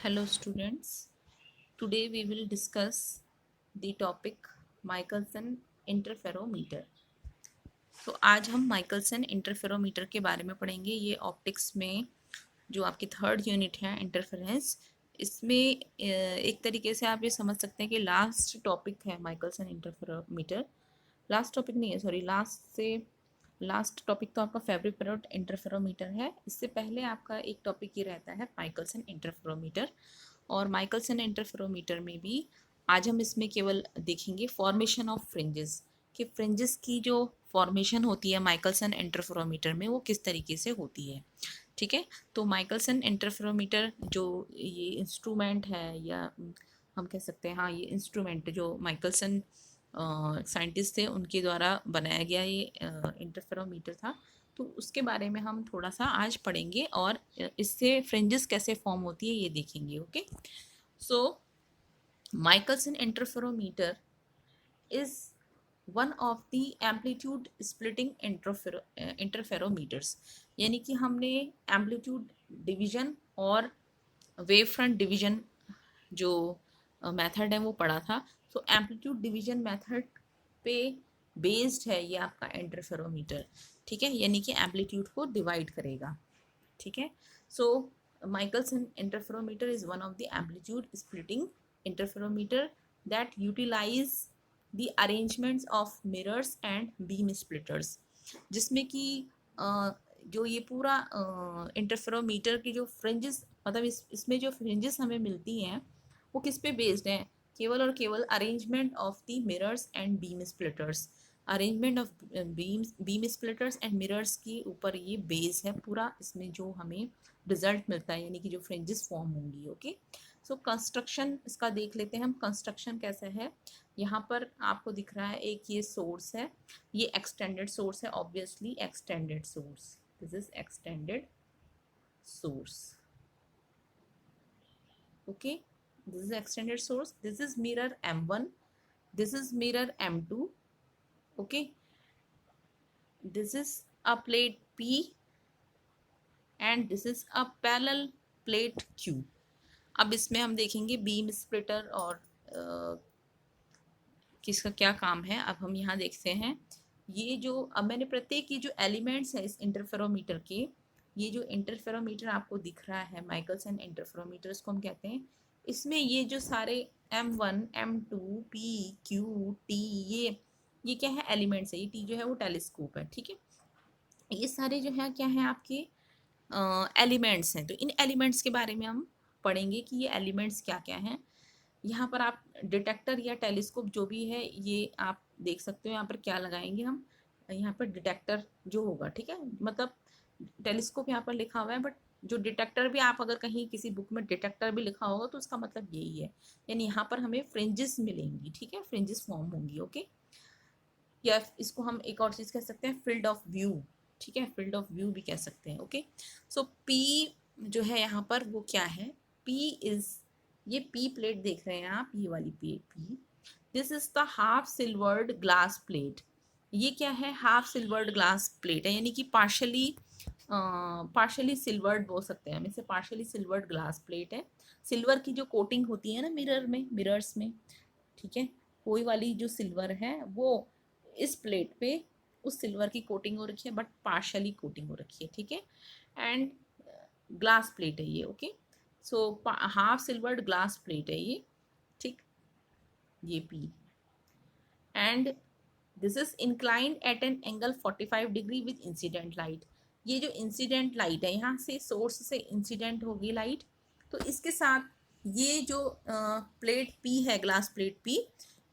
Hello students, today we will discuss the topic Michelson interferometer. तो आज हम Michelson interferometer के बारे में पढ़ेंगे। ये ऑप्टिक्स में जो आपकी थर्ड यूनिट है इंटरफेरेंस, इसमें एक तरीके से आप ये समझ सकते हैं कि लास्ट टॉपिक है माइकलसन इंटरफेरोमीटर। लास्ट टॉपिक नहीं है, सॉरी, लास्ट टॉपिक तो आपका फेब्रिक इंटरफेरोमीटर है। इससे पहले आपका एक टॉपिक ये रहता है माइकलसन इंटरफेरोमीटर। और माइकलसन इंटरफेरोमीटर में भी आज हम इसमें केवल देखेंगे फॉर्मेशन ऑफ फ्रिंजेस, कि फ्रिंजेस की जो फॉर्मेशन होती है माइकलसन इंटरफेरोमीटर में वो किस तरीके से होती है। ठीक है, तो माइकलसन इंटरफेरोमीटर जो ये इंस्ट्रूमेंट है, या हम कह सकते हैं, हाँ, ये इंस्ट्रूमेंट जो माइकलसन साइंटिस्ट थे उनके द्वारा बनाया गया ये इंटरफेरोमीटर था। तो उसके बारे में हम थोड़ा सा आज पढ़ेंगे और इससे फ्रिंजेस कैसे फॉर्म होती है ये देखेंगे। Okay, so Michelson interferometer is one of the amplitude splitting interferometers, यानी कि हमने एम्पलीट्यूड डिवीजन और वेव फ्रंट डिवीजन जो मेथड है वो पढ़ा था। तो एम्पलीट्यूड डिवीजन मेथड पे बेस्ड है ये आपका इंटरफेरोमीटर। ठीक है, यानी कि एम्पलीट्यूड को डिवाइड करेगा। ठीक है, so Michelson interferometer is one of the amplitude splitting interferometer that utilise the arrangements of mirrors and beam splitters, जिसमें कि जो ये पूरा इंटरफेरोमीटर की जो फ्रिंजेस, मतलब इसमें जो फ्रिंजेस हमें मिलती हैं वो किस पे बेस्ड हैं? केवल और केवल arrangement of the mirrors and beam splitters, arrangement of beam splitters and mirrors के ऊपर ये बेस है पूरा। इसमें जो हमें रिजल्ट मिलता है, यानी कि जो फ्रिंजेस फॉर्म होंगी। ओके, सो कंस्ट्रक्शन इसका देख लेते हैं हम। कंस्ट्रक्शन कैसा है, यहाँ पर आपको दिख रहा है एक ये सोर्स है, ये एक्सटेंडेड सोर्स है, obviously extended source, this is extended source. Okay, this is extended source, this is mirror M1, this is mirror M2. okay, this is a plate P and this is a parallel plate Q. अब इसमें हम देखेंगे beam splitter और किसका क्या काम है। अब हम यहाँ देखते हैं, ये जो अब मैंने प्रत्येक ये जो एलिमेंट्स है इस इंटरफेरोमीटर के, ये जो इंटरफेरोमीटर आपको दिख रहा है माइकलसन इंटरफेरोमीटर, इसको हम कहते हैं। इसमें ये जो सारे M1 M2 P Q T, ये क्या है? एलिमेंट्स है। ये T जो है वो टेलीस्कोप है। ठीक है, ये सारे जो है क्या है आपके एलिमेंट्स हैं। तो इन एलिमेंट्स के बारे में हम पढ़ेंगे कि ये एलिमेंट्स क्या क्या हैं। यहाँ पर आप डिटेक्टर या टेलीस्कोप जो भी है ये आप देख सकते हो। यहाँ पर क्या लगाएंगे हम, यहाँ पर डिटेक्टर जो होगा। ठीक है, मतलब टेलीस्कोप यहाँ पर लिखा हुआ है, बट जो डिटेक्टर भी, आप अगर कहीं किसी बुक में डिटेक्टर भी लिखा होगा तो उसका मतलब यही है, यानी यहाँ पर हमें फ्रिंजेस मिलेंगी। ठीक है, फ्रिंजेस फॉर्म होंगी। ओके, या इसको हम एक और चीज़ कह सकते हैं, फील्ड ऑफ व्यू। ठीक है, फील्ड ऑफ व्यू भी कह सकते हैं। ओके, सो पी जो है यहाँ पर वो क्या है? पी इज, ये पी प्लेट देख रहे हैं आप, ये वाली P, this is the half silvered glass plate. ये क्या है? हाफ सिल्वर्ड ग्लास प्लेट है, यानी कि पार्शली सिल्वर्ड बोल सकते हैं हम इसे, पार्शली सिल्वर्ड ग्लास प्लेट है। सिल्वर की जो कोटिंग होती है ना मिरर्स में, ठीक है, कोई वाली जो सिल्वर है वो इस प्लेट पे उस सिल्वर की कोटिंग हो रखी है, बट पार्शली कोटिंग हो रखी है। ठीक है, एंड ग्लास प्लेट है ये। Okay, so half silvered glass plate है ये। ठीक, ये P, and this is inclined at an angle 45 degree with incident light. ये जो इंसिडेंट लाइट है, यहाँ से सोर्स से इंसिडेंट होगी लाइट, तो इसके साथ ये जो प्लेट पी है, ग्लास प्लेट पी,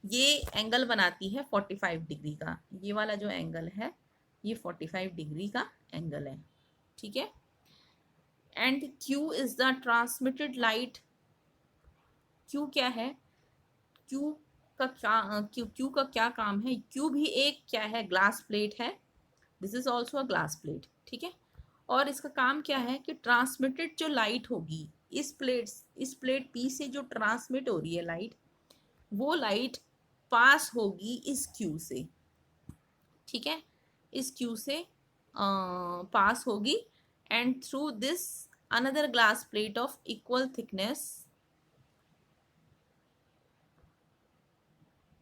ये एंगल बनाती है 45 डिग्री का। ये वाला जो एंगल है ये 45 डिग्री का एंगल है। ठीक है, and Q is the transmitted light. Q क्या है? Q क्यू का क्या काम है? क्यू भी एक क्या है? ग्लास प्लेट है। This is also a glass plate. ठीक है, और इसका काम क्या है कि ट्रांसमिटेड जो लाइट होगी इस प्लेट पी से जो ट्रांसमिट हो रही है लाइट, वो लाइट पास होगी इस क्यू से। ठीक है, इस क्यू से पास होगी, and through this another glass plate of equal thickness,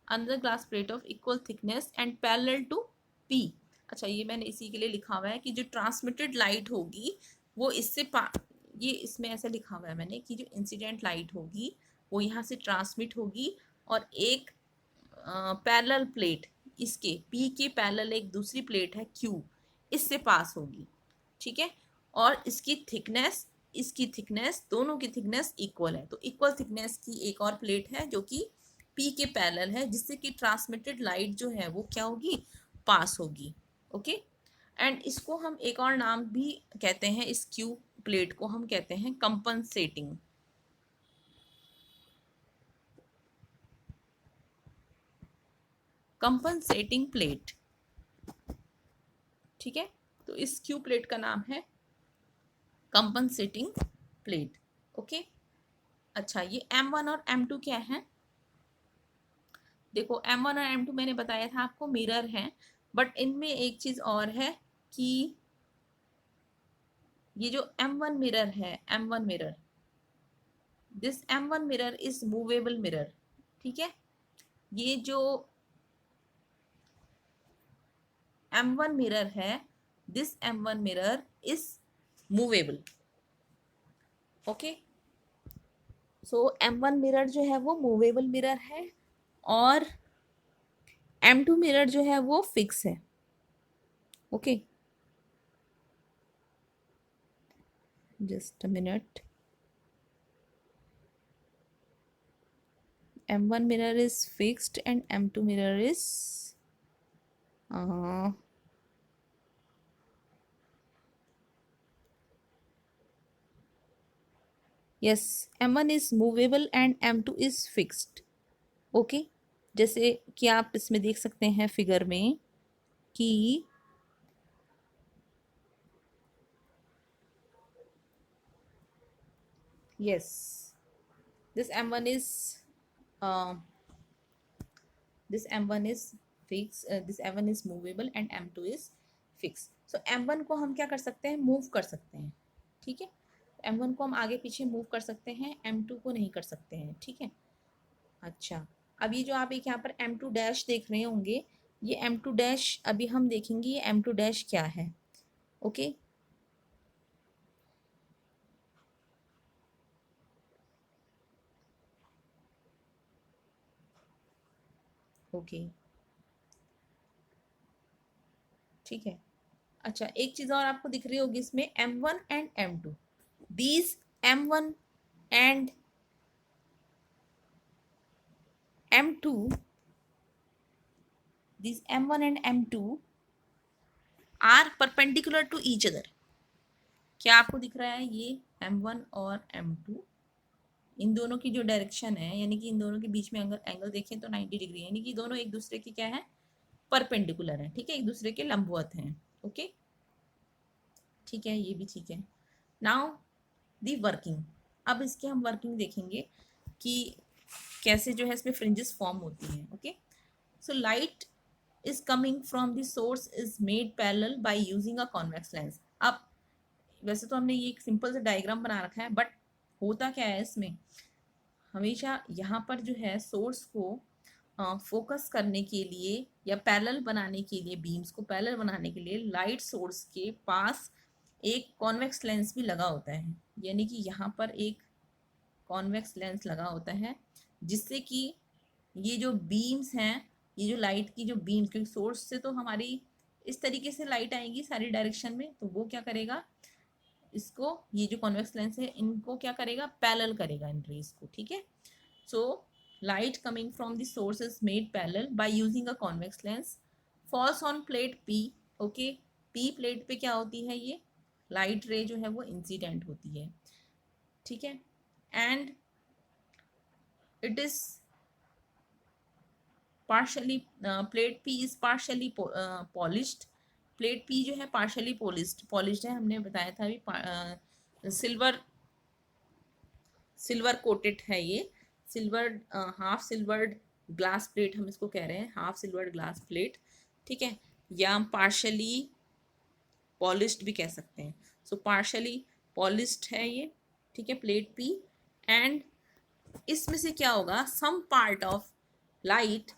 another glass plate of equal thickness and parallel to P। अच्छा, ये मैंने इसी के लिए लिखा हुआ है कि जो ट्रांसमिटेड लाइट होगी वो इससे ये इसमें ऐसा लिखा हुआ है मैंने कि जो इंसिडेंट लाइट होगी वो यहाँ से ट्रांसमिट होगी और एक पैरेलल प्लेट, इसके P के पैरेलल एक दूसरी प्लेट है Q, इससे पास होगी। ठीक है, और इसकी थिकनेस दोनों की थिकनेस इक्वल है, तो इक्वल थिकनेस की एक और प्लेट है जो कि P के पैरेलल है, जिससे कि ट्रांसमिटेड लाइट जो है वो क्या होगी, पास होगी। ओके, एंड इसको हम एक और नाम भी कहते हैं, इस Q प्लेट को हम कहते हैं कंपनसेटिंग। Compensating plate. ठीक है, तो इस Q प्लेट का नाम है कंपनसेटिंग प्लेट। ओके, अच्छा, ये M1 और M2 क्या है? देखो, M1 और M2 मैंने बताया था आपको मिरर हैं, बट इनमें एक चीज और है कि ये जो M1 मिरर है, M1 mirror, this M1 mirror is movable mirror. ठीक है, ये जो M1 मिरर है, this M1 mirror is movable. Okay, so M1 mirror जो है वो मूवेबल मिरर है और M2 मिरर जो है वो फिक्स है। Okay, just a minute. M1 mirror is fixed and M2 mirror is yes, M1 is movable and M2 is fixed। Okay, जैसे कि आप इसमें देख सकते हैं फिगर में कि yes, this M1 is this M1 is fixed, this M1 is movable and M2 is fixed। so M1 को हम क्या कर सकते हैं, मूव कर सकते हैं। ठीक है, M1 को हम आगे पीछे मूव कर सकते हैं, M2 को नहीं कर सकते हैं। ठीक है, अच्छा, अब ये जो आप एक यहाँ पर M2 डैश देख रहे होंगे, ये M2 डैश अभी हम देखेंगे ये M2 डैश क्या है। ओके, ओके, ठीक है। अच्छा, एक चीज और आपको दिख रही होगी इसमें, M1 and M2, these M1 and M2, these M1 and M2 are perpendicular to each other। क्या आपको दिख रहा है, ये M1 और M2, इन दोनों की जो डायरेक्शन है, यानी कि इन दोनों के बीच में अगर एंगल देखें तो 90 डिग्री, यानी कि दोनों एक दूसरे के क्या है, परपेंडिकुलर है। ठीक है, एक दूसरे के लंबवत हैं। ओके, ठीक है, ये भी ठीक है। नाउ दी वर्किंग, अब इसके हम वर्किंग देखेंगे कि कैसे जो है इसमें फ्रिंजेस फॉर्म होती हैं। Okay, so light is coming from the source is made parallel by using a convex lens। अब वैसे तो हमने ये एक सिंपल सा डायग्राम बना रखा है, बट होता क्या है इसमें, हमेशा यहाँ पर जो है सोर्स को फोकस करने के लिए या पैरेलल बनाने के लिए, बीम्स को पैरेलल बनाने के लिए लाइट सोर्स के पास एक कॉन्वेक्स लेंस भी लगा होता है। यानी कि यहाँ पर एक कॉन्वेक्स लेंस लगा होता है, जिससे कि ये जो बीम्स हैं, ये जो लाइट की जो बीम, क्योंकि सोर्स से तो हमारी इस तरीके से लाइट आएगी सारी डायरेक्शन में, तो वो क्या करेगा, इसको, ये जो कॉन्वेक्स लेंस है इनको क्या करेगा, पैरेलल करेगा इन रेज को। ठीक है, so light coming from the source is made parallel by using a convex lens, falls on plate P। Okay, P plate पे क्या होती है, ये लाइट रे जो है वो इंसिडेंट होती है। ठीक है, and it is partially, plate P is partially polished. Plate P जो है पार्शली पॉलिश्ड है, हमने बताया था अभी, सिल्वर कोटेड है ये, silver, half silvered glass plate हम इसको कह रहे हैं, हाफ सिल्वर्ड ग्लास प्लेट। ठीक है, या हम पार्शली पॉलिश्ड भी कह सकते हैं। सो पार्शली पॉलिश्ड है ये, ठीक है, प्लेट पी। एंड इसमें से क्या होगा, some part of light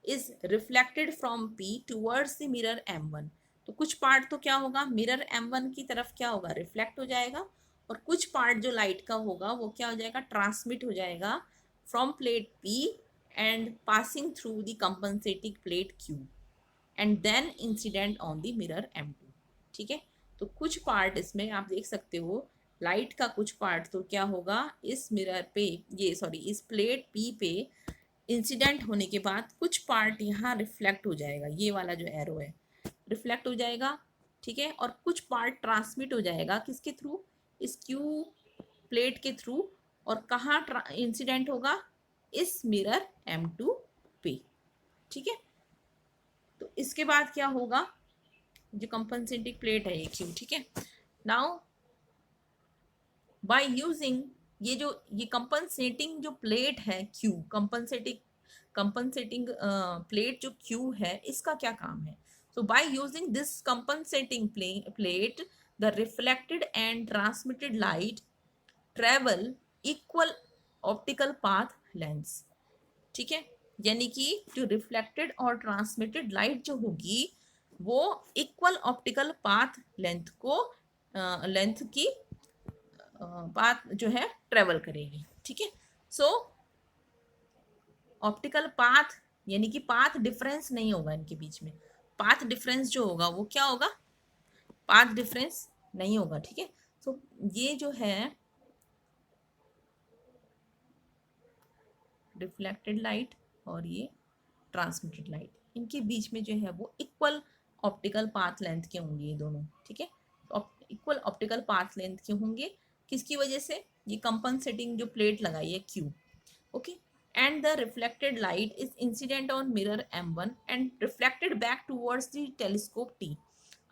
is reflected from P towards the mirror M1। तो कुछ पार्ट तो क्या होगा, मिरर M1 की तरफ क्या होगा, रिफ्लेक्ट हो जाएगा, और कुछ पार्ट जो लाइट का होगा वो क्या हो जाएगा, ट्रांसमिट हो जाएगा from plate P and passing through the compensating plate Q and then incident on the mirror M2। ठीक है, तो कुछ पार्ट इसमें आप देख सकते हो, लाइट का कुछ पार्ट तो क्या होगा, इस मिरर पे, ये सॉरी इस प्लेट P पे इंसिडेंट होने के बाद कुछ पार्ट यहाँ रिफ्लेक्ट हो जाएगा, ये वाला जो एरो है रिफ्लेक्ट हो जाएगा, ठीक है, और कुछ पार्ट ट्रांसमिट हो जाएगा किसके थ्रू, इस Q प्लेट के थ्रू, और कहाँ इंसिडेंट होगा, इस मिरर M2 पे। ठीक है, तो इसके बाद क्या होगा, जो कंपनसेटिंग प्लेट है ये Q, ठीक है। नाउ बाय यूजिंग ये कंपनसेटिंग जो प्लेट है Q, कंपनसेटिंग प्लेट जो Q है, इसका क्या काम है। So by using this compensating plate the reflected and transmitted light travel equal optical path lengths. ठीक है, यानी कि जो रिफ्लेक्टेड और ट्रांसमिटेड लाइट जो होगी वो इक्वल ऑप्टिकल पाथ लेंथ को लेंथ की पाथ जो है ट्रेवल करेगी। ठीक है, सो ऑप्टिकल पाथ यानी कि पाथ डिफरेंस नहीं होगा इनके बीच में, पाथ डिफरेंस जो होगा वो क्या होगा, पाथ डिफरेंस नहीं होगा। ठीक है, सो ये जो है रिफ्लेक्टेड लाइट और ये ट्रांसमिटेड लाइट, इनके बीच में जो है वो इक्वल ऑप्टिकल पाथ लेंथ के होंगे ये दोनों। ठीक है, इक्वल ऑप्टिकल पाथ लेंथ के होंगे, किसकी वजह से, ये कंपनसेटिंग जो प्लेट लगाई है Q। Okay, and the reflected light is incident on mirror M1 and reflected back towards the telescope T।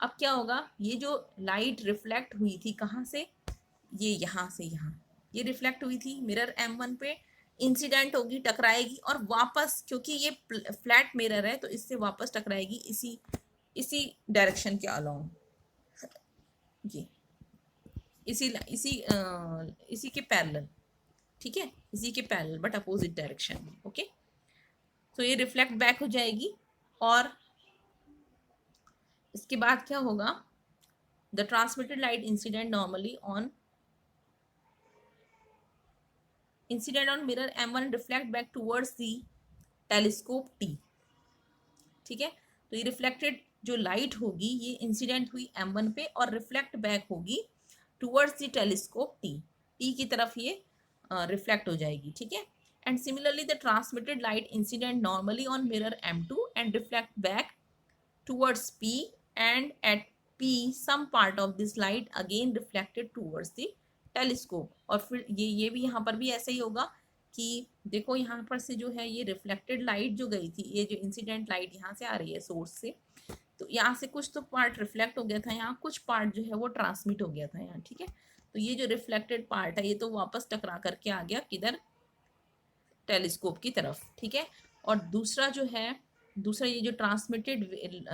अब क्या होगा, ये जो लाइट रिफ्लेक्ट हुई थी कहाँ से, ये यहाँ से यहाँ, ये रिफ्लेक्ट हुई थी मिरर M1 पे, इंसिडेंट होगी, टकराएगी और वापस, क्योंकि ये फ्लैट मिरर है तो इससे वापस टकराएगी इसी इसी डायरेक्शन के अलोंग, ये इसी इसी इसी के पैरेलल। ठीक है, इसी के पैरेलल बट अपोजिट डायरेक्शन में। ओके, तो ये रिफ्लेक्ट बैक हो जाएगी, और इसके बाद क्या होगा, the transmitted light incident normally on mirror M1 and reflect back towards the telescope T। ठीक है, तो ये रिफ्लेक्टेड जो लाइट होगी ये इंसिडेंट हुई M1 पे और रिफ्लेक्ट बैक होगी टूवर्ड्स द टेलीस्कोप T की तरफ ये रिफ्लेक्ट हो जाएगी। ठीक है, and similarly the transmitted light incident normally on mirror M2 and reflect back towards P and at P some part of this light again reflected towards the telescope. और फिर ये भी यहाँ पर भी ऐसा ही होगा कि देखो यहाँ पर से जो है ये रिफ्लेक्टेड लाइट जो गई थी, ये जो इंसिडेंट लाइट यहाँ से आ रही है सोर्स से, तो यहाँ से कुछ तो पार्ट रिफ्लेक्ट हो गया था, यहाँ कुछ पार्ट जो है वो ट्रांसमिट हो गया था यहाँ। ठीक है, तो ये जो रिफ्लेक्टेड पार्ट है ये तो वापस टकरा करके आ गया किधर, टेलीस्कोप की तरफ। ठीक है, और दूसरा जो है, दूसरा ये जो ट्रांसमिटेड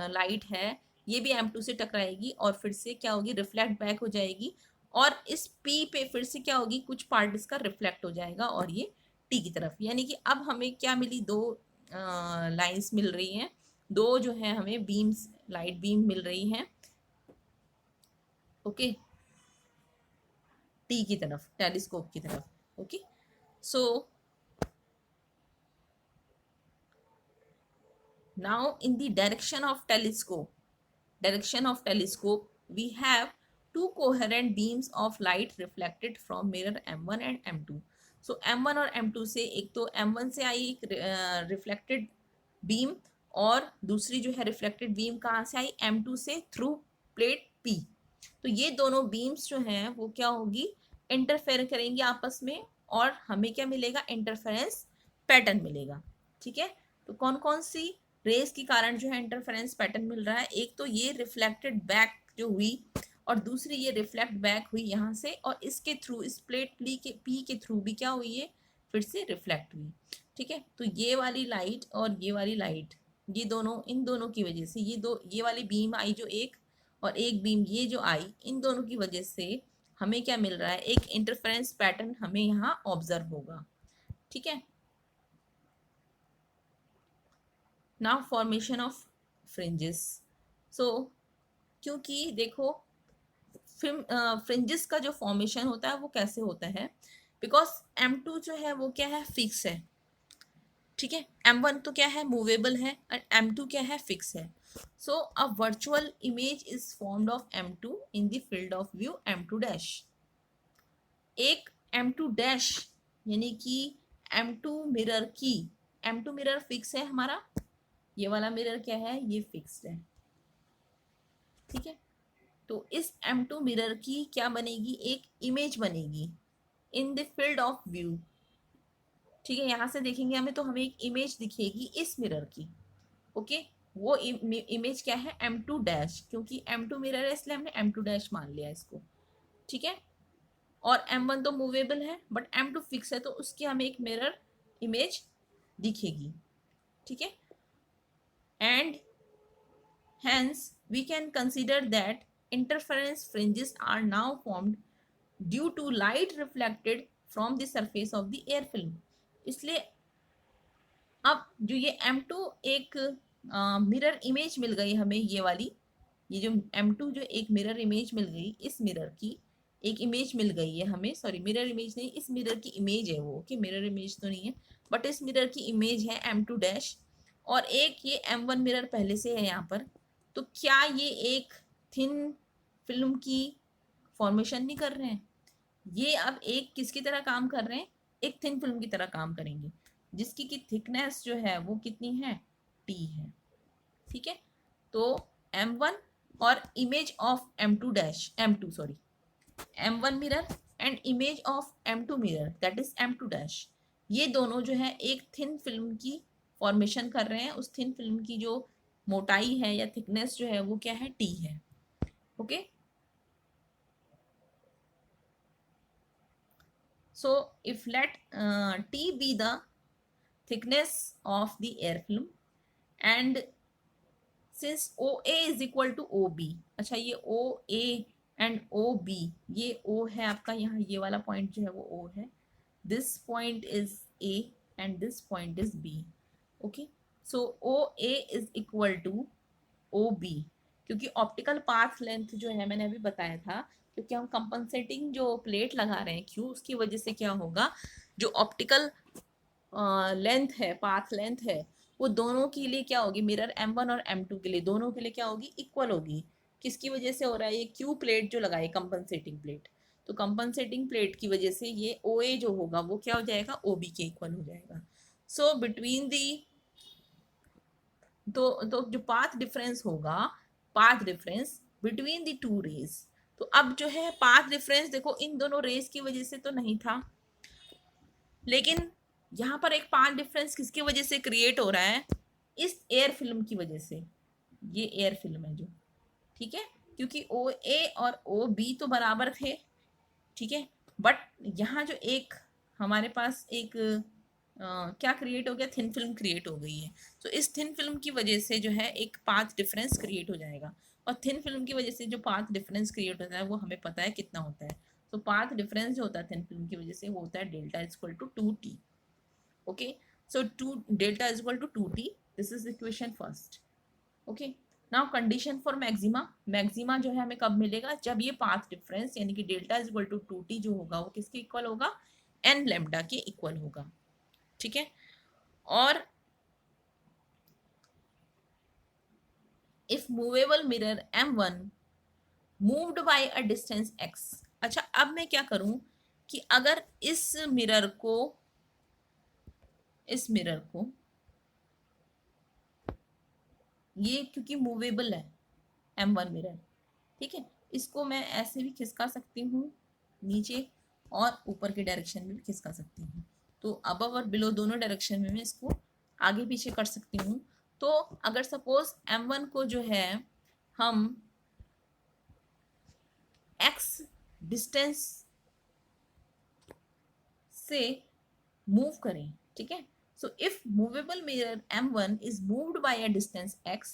लाइट है ये भी M2 से टकराएगी और फिर से क्या होगी, रिफ्लेक्ट बैक हो जाएगी, और इस P पे फिर से क्या होगी, कुछ पार्ट इसका रिफ्लेक्ट हो जाएगा और ये T की तरफ। यानी कि अब हमें क्या मिली, दो लाइंस मिल रही हैं, दो जो है हमें बीम्स, लाइट बीम मिल रही हैं। ओके, T की तरफ, टेलीस्कोप की तरफ। Okay, so now in the direction of telescope we have two coherent beams of light reflected from mirror M1 and M2। so M1 और M2 से, एक तो M1 से आई एक रिफ्लेक्टेड बीम और दूसरी जो है रिफ्लेक्टेड बीम कहाँ से आई, M2 से थ्रू प्लेट P। तो ये दोनों बीम्स जो हैं वो क्या होगी, इंटरफेयर करेंगे आपस में और हमें क्या मिलेगा, इंटरफेरेंस पैटर्न मिलेगा। ठीक है, तो कौन कौन सी रेस के कारण जो है इंटरफेरेंस पैटर्न मिल रहा है, एक तो ये रिफ्लेक्टेड बैक जो हुई और दूसरी ये रिफ्लेक्ट बैक हुई यहाँ से, और इसके थ्रू, इस प्लेट P के थ्रू भी क्या हुई है, फिर से रिफ्लेक्ट हुई। ठीक है, तो ये वाली लाइट और ये वाली लाइट, ये दोनों, इन दोनों की वजह से ये वाली बीम आई जो एक, और एक बीम ये जो आई, इन दोनों की वजह से हमें क्या मिल रहा है, एक इंटरफेरेंस पैटर्न हमें यहाँ ऑब्जर्व होगा, ठीक है। Now formation of fringes. So क्योंकि देखो फ्रिंजेस का जो फॉर्मेशन होता है वो कैसे होता है, बिकॉज M2 जो है वो क्या है, फिक्स है, ठीक है। M1 तो क्या है, मूवेबल है, और M2 क्या है, फिक्स है। So a virtual image is formed of M2 in the field of view M2 dash. एक M2 डैश यानी कि M2 मिरर की, M2 मिरर फिक्स है हमारा, ये वाला मिरर क्या है, ये फिक्स्ड है, ठीक है। तो इस M2 मिरर की क्या बनेगी, एक इमेज बनेगी इन द फील्ड ऑफ व्यू, ठीक है। यहां से देखेंगे हमें तो हमें एक इमेज दिखेगी इस मिरर की, ओके। वो इमेज क्या है, M2 डैश, क्योंकि M2 मिरर है इसलिए हमने M2 डैश मान लिया इसको, ठीक है। और M1 तो मूवेबल है बट M2 फिक्स है, तो उसकी हमें एक मिरर इमेज दिखेगी, ठीक है। And hence we can consider that interference fringes are now formed due to light reflected from the surface of the air film। इसलिए अब जो ये M2 एक मिरर इमेज मिल गई हमें, ये वाली, ये जो M2 जो एक मिरर इमेज मिल गई, इस मिरर की एक इमेज मिल गई है हमें, सॉरी मिरर इमेज नहीं, इस मिरर की इमेज है वो, कि मिरर इमेज तो नहीं है बट इस मिरर की इमेज है M2 डैश, और एक ये M1 मिरर पहले से है यहाँ पर। तो क्या ये एक थिन फिल्म की फॉर्मेशन नहीं कर रहे हैं, ये अब एक किसकी तरह काम कर रहे हैं, एक थिन फिल्म की तरह काम करेंगे, जिसकी की थिकनेस जो है वो कितनी है, T है, ठीक है। तो M1 और image of M2 dash, M2 sorry, M1 mirror and image of M2 mirror that is M2 dash, ये दोनों जो है एक थिन फिल्म की फॉर्मेशन कर रहे हैं। उस थिन फिल्म की जो मोटाई है या थिकनेस जो है वो क्या है, T है, okay. So if let T be the thickness of the air film and since OA is equal to OB, अच्छा ये OA and OB, ये O है आपका, यहाँ ये वाला पॉइंट जो है वो O है, this point is A and this point is B, okay। so OA is equal to OB, क्योंकि ऑप्टिकल पाथ लेंथ जो है मैंने अभी बताया था, क्योंकि हम कंपनसेटिंग जो प्लेट लगा रहे हैं क्यू, उसकी वजह से क्या होगा, जो ऑप्टिकल लेंथ है, पाथ लेंथ है, वो दोनों के लिए क्या होगी, मिरर M1 और M2 के लिए, दोनों के लिए क्या होगी, इक्वल होगी। किसकी वजह से हो रहा है, ये क्यू प्लेट जो लगाई, कंपनसेटिंग प्लेट, तो कंपनसेटिंग प्लेट की वजह से ये OA जो होगा वो क्या हो जाएगा, OB के इक्वल हो जाएगा। सो बिटवीन दी, तो जो पाथ डिफरेंस होगा, path difference between the two rays, तो अब जो है पाथ डिफरेंस देखो इन दोनों रेज की वजह से तो नहीं था, लेकिन यहाँ पर एक पाथ डिफरेंस किसकी वजह से क्रिएट हो रहा है, इस एयर फिल्म की वजह से, ये एयर फिल्म है जो, ठीक है, क्योंकि OA और OB तो बराबर थे, ठीक है, बट यहाँ जो एक हमारे पास एक क्या क्रिएट हो गया, थिन फिल्म क्रिएट हो गई है। तो इस थिन फिल्म की वजह से जो है एक पाथ डिफरेंस क्रिएट हो जाएगा, और थिन फिल्म की वजह से जो पाथ डिफरेंस क्रिएट होता है वो हमें पता है कितना होता है। तो पाथ डिफरेंस जो होता है थिन फिल्म की वजह से वो होता है delta is equal to 2t, okay. So delta is equal to 2t, this is equation first, okay. Now condition for maxima, maxima जो है हमें कब मिलेगा, जब ये पाथ डिफरेंस यानी कि delta is equal to 2t जो होगा वो किसके इक्वल होगा, n लैम्डा के इक्वल होगा, ठीक है। और if movable mirror M1 moved by a distance x, अच्छा अब मैं क्या करूं कि अगर इस मिरर को, इस मिरर को, ये क्योंकि मूवेबल है M1 मिरर, ठीक है, इसको मैं ऐसे भी खिसका सकती हूँ नीचे, और ऊपर के डायरेक्शन में भी खिसका सकती हूँ, तो अबव और बिलो दोनों डायरेक्शन में मैं इसको आगे पीछे कर सकती हूँ। तो अगर सपोज M1 को जो है हम x डिस्टेंस से मूव करें, ठीक है, so if movable mirror M1 is moved by a distance x,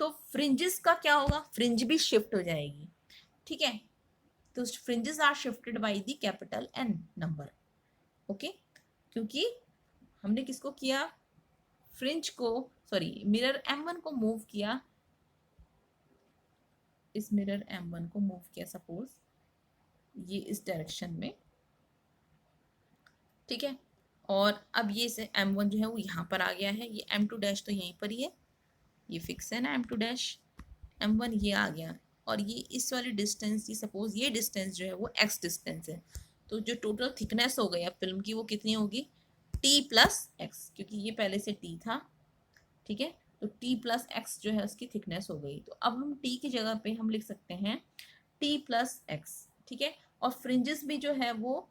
तो फ्रिंजेस का क्या होगा, फ्रिंज भी शिफ्ट हो जाएगी, ठीक है। तो fringes are shifted by the capital N number. Okay, क्योंकि हमने किसको किया, फ्रिंज को, सॉरी मिरर M1 को मूव किया, इस मिरर M1 को मूव किया सपोज ये इस डायरेक्शन में, ठीक है, और अब ये से M1 जो है वो यहाँ पर आ गया है, ये M2 डैश तो यहीं पर ही है, ये फिक्स है ना M2 डैश, M1 ये आ गया, और ये इस वाली डिस्टेंस, ये सपोज ये डिस्टेंस जो है वो x डिस्टेंस है, तो जो टोटल थिकनेस हो गई अब फिल्म की वो कितनी होगी, t प्लस एक्स, क्योंकि ये पहले से t था, ठीक है, तो t प्लस एक्स जो है उसकी थिकनेस हो गई। तो अब हम t की जगह पे हम लिख सकते हैं t प्लस एक्स, ठीक है, और फ्रिंजेस भी जो है वो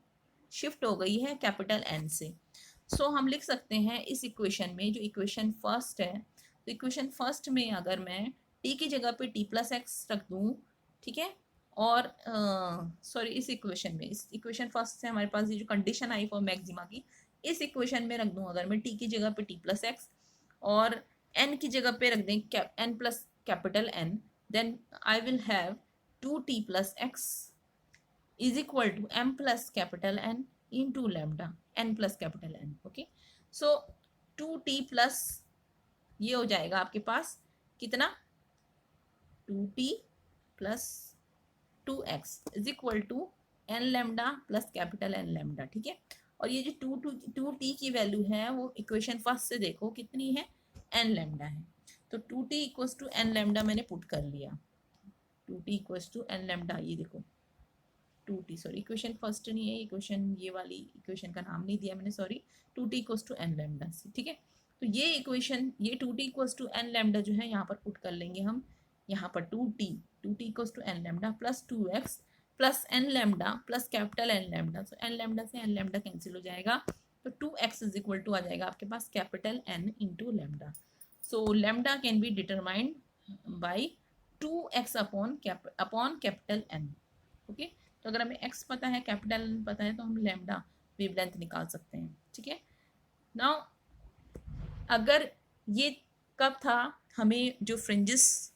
शिफ्ट हो गई है कैपिटल N से। सो हम लिख सकते हैं इस इक्वेशन में, जो इक्वेशन फर्स्ट है, तो इक्वेशन फर्स्ट में अगर मैं t की जगह पे t प्लस एक्स रख दूँ, ठीक है, और सॉरी इस इक्वेशन में, इस इक्वेशन फर्स्ट से हमारे पास ये जो कंडीशन आई फॉर मैक्सिमा की, इस इक्वेशन में रख दूँ अगर मैं t की जगह पे t प्लस एक्स और n की जगह पे रख दें n plus capital N, then I will have 2t plus x is equal to m plus capital N into lambda n plus capital N। Okay, so 2t plus ये हो जाएगा आपके पास कितना, 2t plus 2x is equal to n lambda plus capital N lambda, ठीक है, और ये जो 2t की वैल्यू है वो इक्वेशन फर्स्ट से देखो कितनी है, n लैम्डा है, तो 2t equals to n lambda मैंने पुट कर लिया, 2t equals to n lambda, ये देखो 2t, सॉरी इक्वेशन फर्स्ट नहीं है, इक्वेशन ये वाली इक्वेशन का नाम नहीं दिया मैंने, sorry, 2t equals to n lambda से, ठीक है, तो ये इक्वेशन, ये 2t equals to n lambda जो है यहाँ पर पुट कर लेंगे हम, यहाँ पर 2t equals to n lambda plus 2x plus n lambda plus capital N lambda, so n lambda से n लैम्डा कैंसिल हो जाएगा, तो 2x इज इक्वल टू आ जाएगा आपके पास capital N into lambda. So lambda can be determined by 2x upon capital N। Okay, तो अगर हमें x पता है, कैपिटल N पता है, तो हम लैम्डा वेवलेंथ निकाल सकते हैं, ठीक है। नाउ अगर ये कब था, हमें जो फ्रिंजेस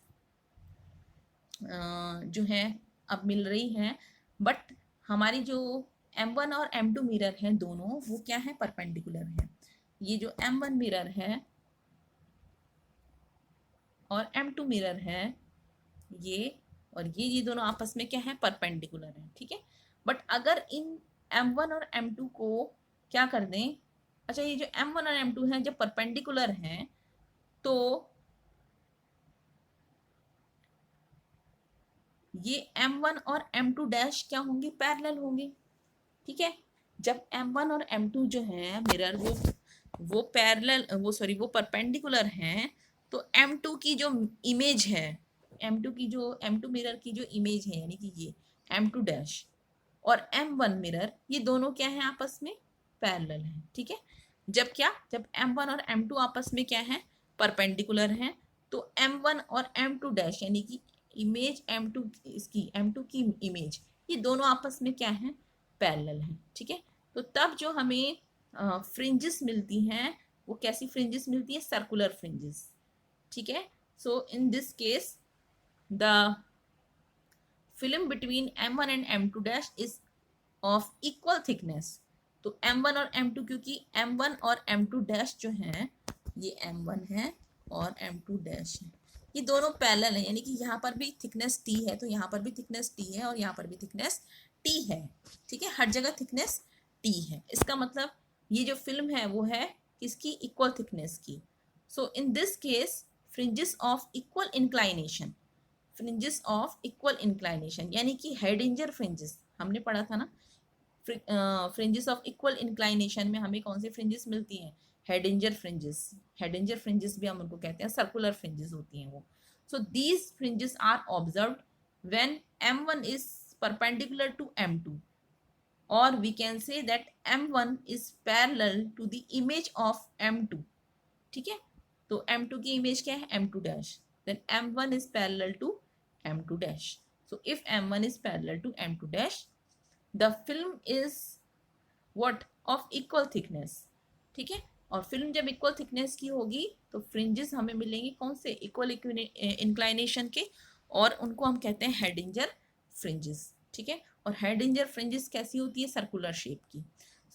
जो है अब मिल रही हैं, बट हमारी जो M1 और M2 मिरर हैं दोनों, वो क्या है, परपेंडिकुलर है। ये जो M1 मिरर है और M2 मिरर है, ये और ये दोनों आपस में क्या है, परपेंडिकुलर है, ठीक है, बट अगर इन M1 और M2 को क्या कर दें, अच्छा ये जो M1 और M2 हैं जब परपेंडिकुलर हैं तो ये M1 और M2 डैश क्या होंगे, पैरेलल होंगे, ठीक है, जब M1 और M2 जो है मिरर वो पैरेलल, वो सॉरी वो परपेंडिकुलर हैं, तो M2 की जो इमेज है, M2 मिरर की जो इमेज है, यानी कि ये M2 डैश और M1 मिरर, ये दोनों क्या है, आपस में पैरेलल हैं, ठीक है, जब M1 और M2 आपस में क्या है, परपेंडिकुलर हैं, तो M1 और M2 डैश यानी कि इमेज M2 इसकी M2 की इमेज, ये दोनों आपस में क्या है, पैरेलल है, ठीक है, तो तब जो हमें फ्रिंजेस मिलती हैं वो कैसी फ्रिंजेस मिलती है, सर्कुलर फ्रिंजेस, ठीक है। So in this case the film between M1 and M2 dash is of equal thickness, तो M1 और M2, क्योंकि M1 और M2 डैश जो है, ये M1 है और M2 डैश है, ये दोनों पैरेलल है, यानी कि यहाँ पर भी थिकनेस T है, तो यहाँ पर भी थिकनेस T है और यहाँ पर भी थिकनेस T है, ठीक है, हर जगह थिकनेस T है, इसका मतलब ये जो फिल्म है वो है किसकी, इक्वल थिकनेस की। So in this case fringes of equal inclination, fringes of equal inclination यानी कि हेडिंजर फ्रिंजेस हमने पढ़ा था ना, फ्रिंजेस ऑफ इक्वल इंक्लाइनेशन में हमें कौन सी फ्रिंजेस मिलती हैं, हेडिंजर फ्रिंजेस भी हम उनको कहते हैं, सर्कुलर फ्रिंजेस होती हैं वो। So these fringes are observed when M1 is perpendicular to M2, or we can say that M1 is parallel to the image of M2, ठीक है, तो M2 की इमेज क्या है, M2 dash, then M1 is parallel to M2 dash, so if M1 is parallel to M2 dash, the film is what, of equal thickness, ठीक है, और film जब इक्वल थिकनेस की होगी तो फ्रिंजेस हमें मिलेंगे कौन से, इक्वल इंक्लाइनेशन के, और उनको हम कहते हैं हेडिंजर फ्रिंजेस, ठीक है, और हेडिंजर फ्रिंजेस कैसी होती है, सर्कुलर शेप की।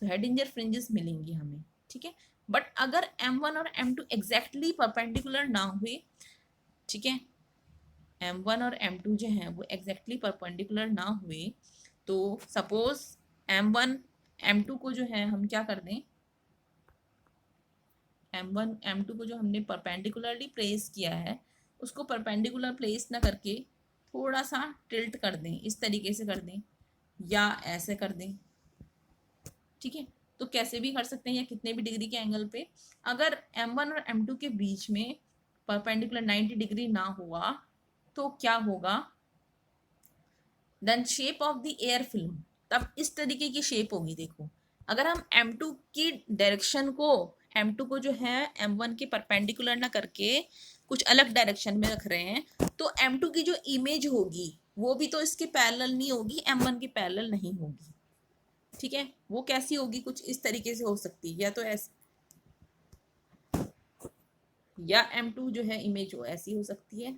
सो हेडिंजर फ्रिंजेस मिलेंगी हमें, ठीक है। बट अगर M1 और M2 एग्जैक्टली परपेंडिकुलर ना हुए, ठीक है, M1 और M2 जो है वो एग्जैक्टली परपेंडिकुलर ना हुए, तो सपोज M1 M2 को जो है हम क्या कर दें, M1 M2 को जो हमने परपेंडिकुलरली प्लेस किया है उसको परपेंडिकुलर प्लेस ना करके थोड़ा सा टिल्ट कर दें, इस तरीके से कर दें या ऐसे कर दें, ठीक है। तो कैसे भी कर सकते हैं या कितने भी डिग्री के एंगल पे। अगर M1 और M2 के बीच में परपेंडिकुलर 90 डिग्री ना हुआ तो क्या होगा, then shape of the air film तब इस तरीके की शेप होगी। देखो अगर हम M2 की डायरेक्शन को M2 को जो है M1 के परपेंडिकुलर ना करके कुछ अलग डायरेक्शन में रख रहे हैं, तो M2 की जो इमेज होगी वो भी तो इसके पैरेलल नहीं होगी, M1 के पैरेलल नहीं होगी, ठीक है। वो कैसी होगी, कुछ इस तरीके से हो सकती है, या तो ऐसे, या M2 जो है इमेज वो ऐसी हो सकती है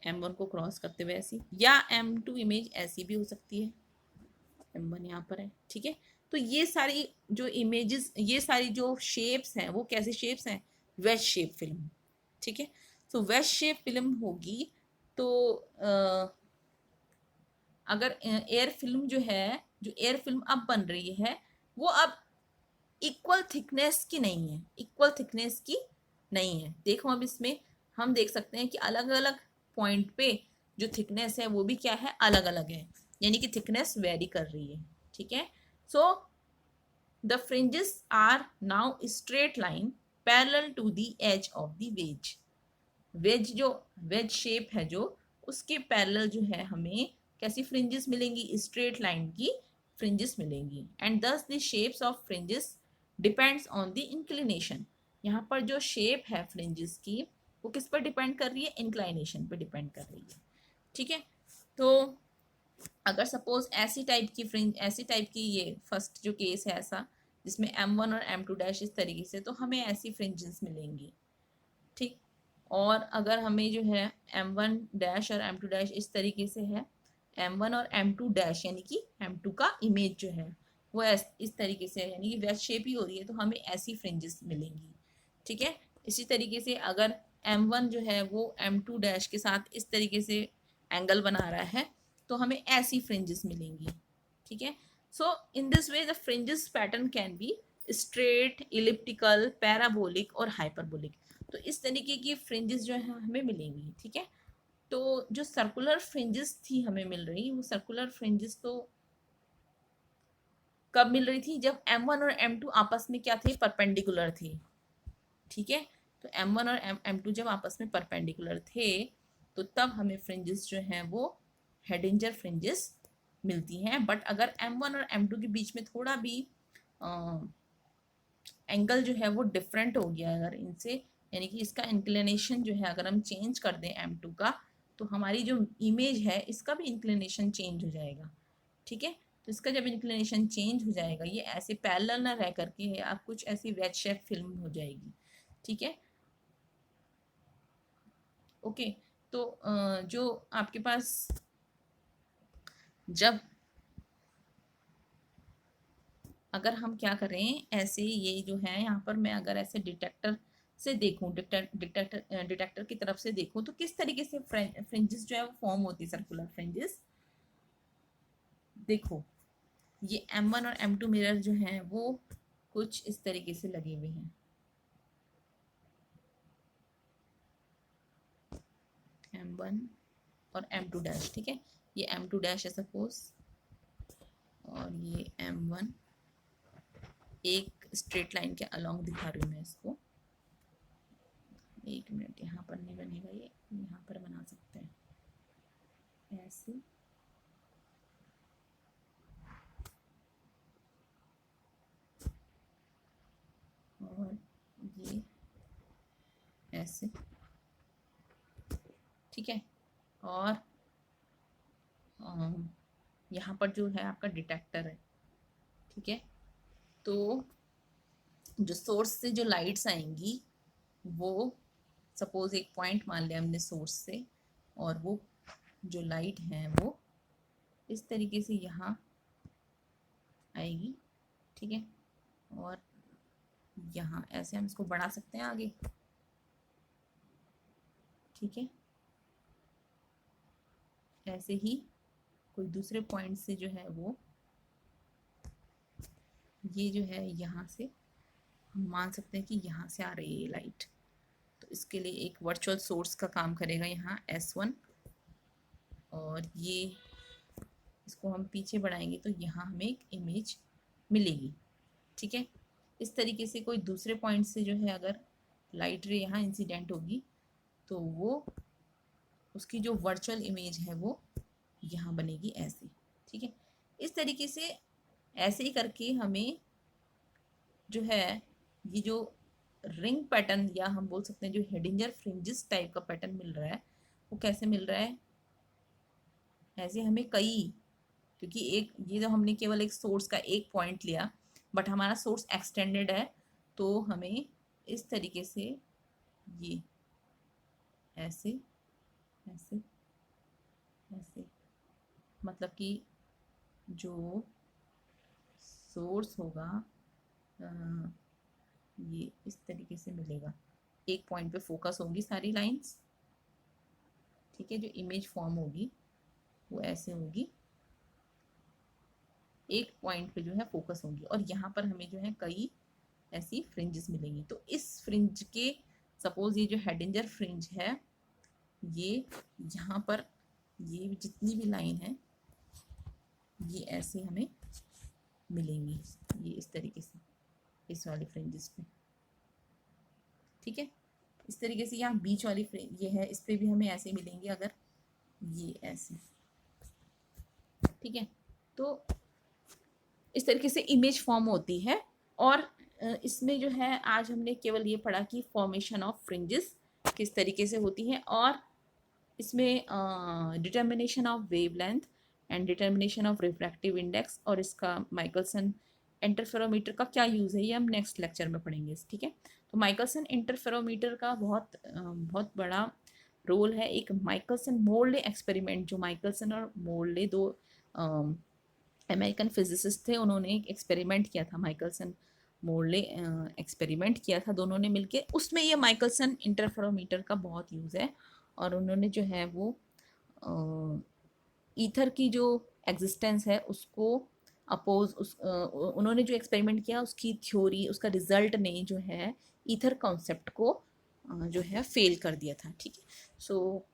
M1 को क्रॉस करते हुए ऐसी, या M2 इमेज ऐसी भी हो सकती है, M1 यहाँ पर है, ठीक है। तो ये सारी जो इमेजेस, ये सारी जो शेप्स हैं वो कैसी शेप्स हैं, वेज शेप फिल्म, ठीक है। तो वेज शेप फिल्म होगी तो अगर एयर फिल्म जो है, जो एयर फिल्म अब बन रही है वो अब इक्वल थिकनेस की नहीं है, इक्वल थिकनेस की नहीं है। देखो अब इसमें हम देख सकते हैं कि अलग अलग पॉइंट पे जो थिकनेस है वो भी क्या है, अलग अलग है, यानी कि थिकनेस वेरी कर रही है, ठीक है। So the fringes are now straight line parallel to the edge of the wedge. Wedge जो वेज शेप है जो उसके पैरेलल जो है हमें कैसी फ्रिंजेस मिलेंगी, स्ट्रेट लाइन की फ्रिंजेस मिलेंगी। एंड दस the shapes of fringes depends on the inclination. यहाँ पर जो शेप है फ्रिंजेस की वो किस पर डिपेंड कर रही है, इंक्लाइनेशन पर डिपेंड कर रही है, ठीक है। तो अगर सपोज ऐसी टाइप की फ्रिंज, ऐसी टाइप की, ये फर्स्ट जो केस है ऐसा जिसमें M1 और M2 डैश इस तरीके से, तो हमें ऐसी फ्रिंजेस मिलेंगी, ठीक। और अगर हमें जो है M1 डैश और M2 डैश इस तरीके से है, M1 और M2 डैश यानी कि M2 का इमेज जो है वो इस तरीके से है, यानी कि वेज शेप ही हो रही है, तो हमें ऐसी फ्रिंजेस मिलेंगी, ठीक है। इसी तरीके से अगर M1 जो है वो M2 डैश के साथ इस तरीके से एंगल बना रहा है तो हमें ऐसी फ्रिंजेस मिलेंगी, ठीक है। So in this way the fringes pattern can be straight, elliptical, parabolic और हाइपरबोलिक। तो इस तरीके की फ्रिंजेस जो है हमें मिलेंगी, ठीक है। तो जो सर्कुलर फ्रिंजेस थी हमें मिल रही, वो सर्कुलर फ्रिंजेस तो कब मिल रही थी, जब M1 और M2 आपस में क्या थे, परपेंडिकुलर थे, ठीक है। तो M1 और M2 जब आपस में परपेंडिकुलर थे तो तब हमें फ्रिंजेस जो हैं वो हेडिंजर फ्रिंजेस मिलती हैं। बट अगर M1 और M2 के बीच में थोड़ा भी एंगल जो है वो डिफरेंट हो गया अगर इनसे, यानी कि इसका इंक्लिनेशन जो है अगर हम चेंज कर दें M2 का, तो हमारी जो इमेज है इसका भी इंक्लिनेशन चेंज हो जाएगा, ठीक है। तो इसका जब इंक्लिनेशन चेंज हो जाएगा, ये ऐसे पैरेलल ना रह करके आप कुछ ऐसी वेज शेप फिल्म हो जाएगी, ठीक है। ओके। तो जो आपके पास जब अगर हम क्या करें, ऐसे ये जो है यहाँ पर मैं अगर ऐसे डिटेक्टर से देखूं, डिटेक्टर की तरफ से देखूं तो किस तरीके से फ्रिंजेस जो है वो फॉर्म होती है, सर्कुलर फ्रिंजेस। देखो ये M1 और M2 मिरर जो हैं वो कुछ इस तरीके से लगे हुए हैं, M1 और M2 डैश, ठीक है। ये M2 डैश है सपोज, और ये M1 एक स्ट्रेट लाइन के अलोंग दिखा रही हूँ मैं इसको। एक मिनट, यहाँ पर नहीं बनेगा, ये यहाँ पर बना सकते हैं ऐसे, और ये ऐसे, ठीक है। और यहाँ पर जो है आपका डिटेक्टर है, ठीक है। तो जो सोर्स से जो लाइट्स आएंगी वो सपोज एक पॉइंट मान लिया हमने सोर्स से, और वो जो लाइट है वो इस तरीके से यहाँ आएगी, ठीक है। और यहाँ ऐसे हम इसको बढ़ा सकते हैं आगे, ठीक है। ऐसे ही कोई दूसरे पॉइंट से जो है वो ये जो है यहाँ से हम मान सकते हैं कि यहाँ से आ रही है लाइट, तो इसके लिए एक वर्चुअल सोर्स का काम करेगा यहाँ S1, और ये इसको हम पीछे बढ़ाएंगे तो यहाँ हमें एक इमेज मिलेगी, ठीक है। इस तरीके से कोई दूसरे पॉइंट से जो है अगर लाइट रे यहाँ इंसिडेंट होगी तो वो उसकी जो वर्चुअल इमेज है वो यहाँ बनेगी ऐसे, ठीक है। इस तरीके से ऐसे ही करके हमें जो है ये जो रिंग पैटर्न या हम बोल सकते हैं जो हेडिंजर फ्रिंजेस टाइप का पैटर्न मिल रहा है वो कैसे मिल रहा है, ऐसे हमें कई, क्योंकि एक ये जो हमने केवल एक सोर्स का एक पॉइंट लिया बट हमारा सोर्स एक्सटेंडेड है, तो हमें इस तरीके से ये ऐसे ऐसे ऐसे मतलब कि जो सोर्स होगा ये इस तरीके से मिलेगा, एक पॉइंट पे फोकस होंगी सारी लाइंस, ठीक है। जो इमेज फॉर्म होगी वो ऐसे होगी, एक पॉइंट पे जो है फोकस होंगी, और यहाँ पर हमें जो है कई ऐसी फ्रिंजेस मिलेंगी। तो इस फ्रिंज के सपोज ये जो हेडिंजर फ्रिंज है ये यहाँ पर ये जितनी भी लाइन है ये ऐसे हमें मिलेंगी, ये इस तरीके से इस वाली फ्रिंजेस पे, ठीक है। इस तरीके से यहाँ बीच वाली फ्रिंज ये है, इस पे भी हमें ऐसे मिलेंगे अगर ये ऐसे, ठीक है। तो इस तरीके से इमेज फॉर्म होती है। और इसमें जो है आज हमने केवल ये पढ़ा कि फॉर्मेशन ऑफ फ्रिंजेस किस तरीके से होती है, और इसमें determination of wavelength and determination of refractive index और इसका माइकलसन इंटरफेरोमीटर का क्या यूज़ है ये हम नेक्स्ट लेक्चर में पढ़ेंगे, ठीक है। तो माइकलसन इंटरफेरोमीटर का बहुत बड़ा रोल है। एक माइकलसन मोर्ले एक्सपेरिमेंट, जो माइकलसन और मोर्ले दो अमेरिकन फिजिसिस्ट थे, उन्होंने एक एक्सपेरिमेंट किया था, माइकलसन मोर्ले एक्सपेरिमेंट किया था दोनों ने मिलके, उसमें ये माइकलसन इंटरफेरोमीटर का बहुत यूज़ है। और उन्होंने जो है वो ईथर की जो एग्जिस्टेंस है उसको अपोज उन्होंने जो एक्सपेरिमेंट किया उसकी थ्योरी, उसका रिजल्ट ने जो है ईथर कॉन्सेप्ट को जो है फेल कर दिया था, ठीक है। सो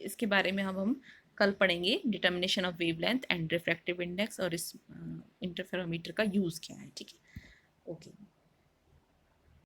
इसके बारे में हम कल पढ़ेंगे, determination of wavelength and refractive index और इस इंटरफेरोमीटर का यूज़ क्या है, ठीक है। ओके।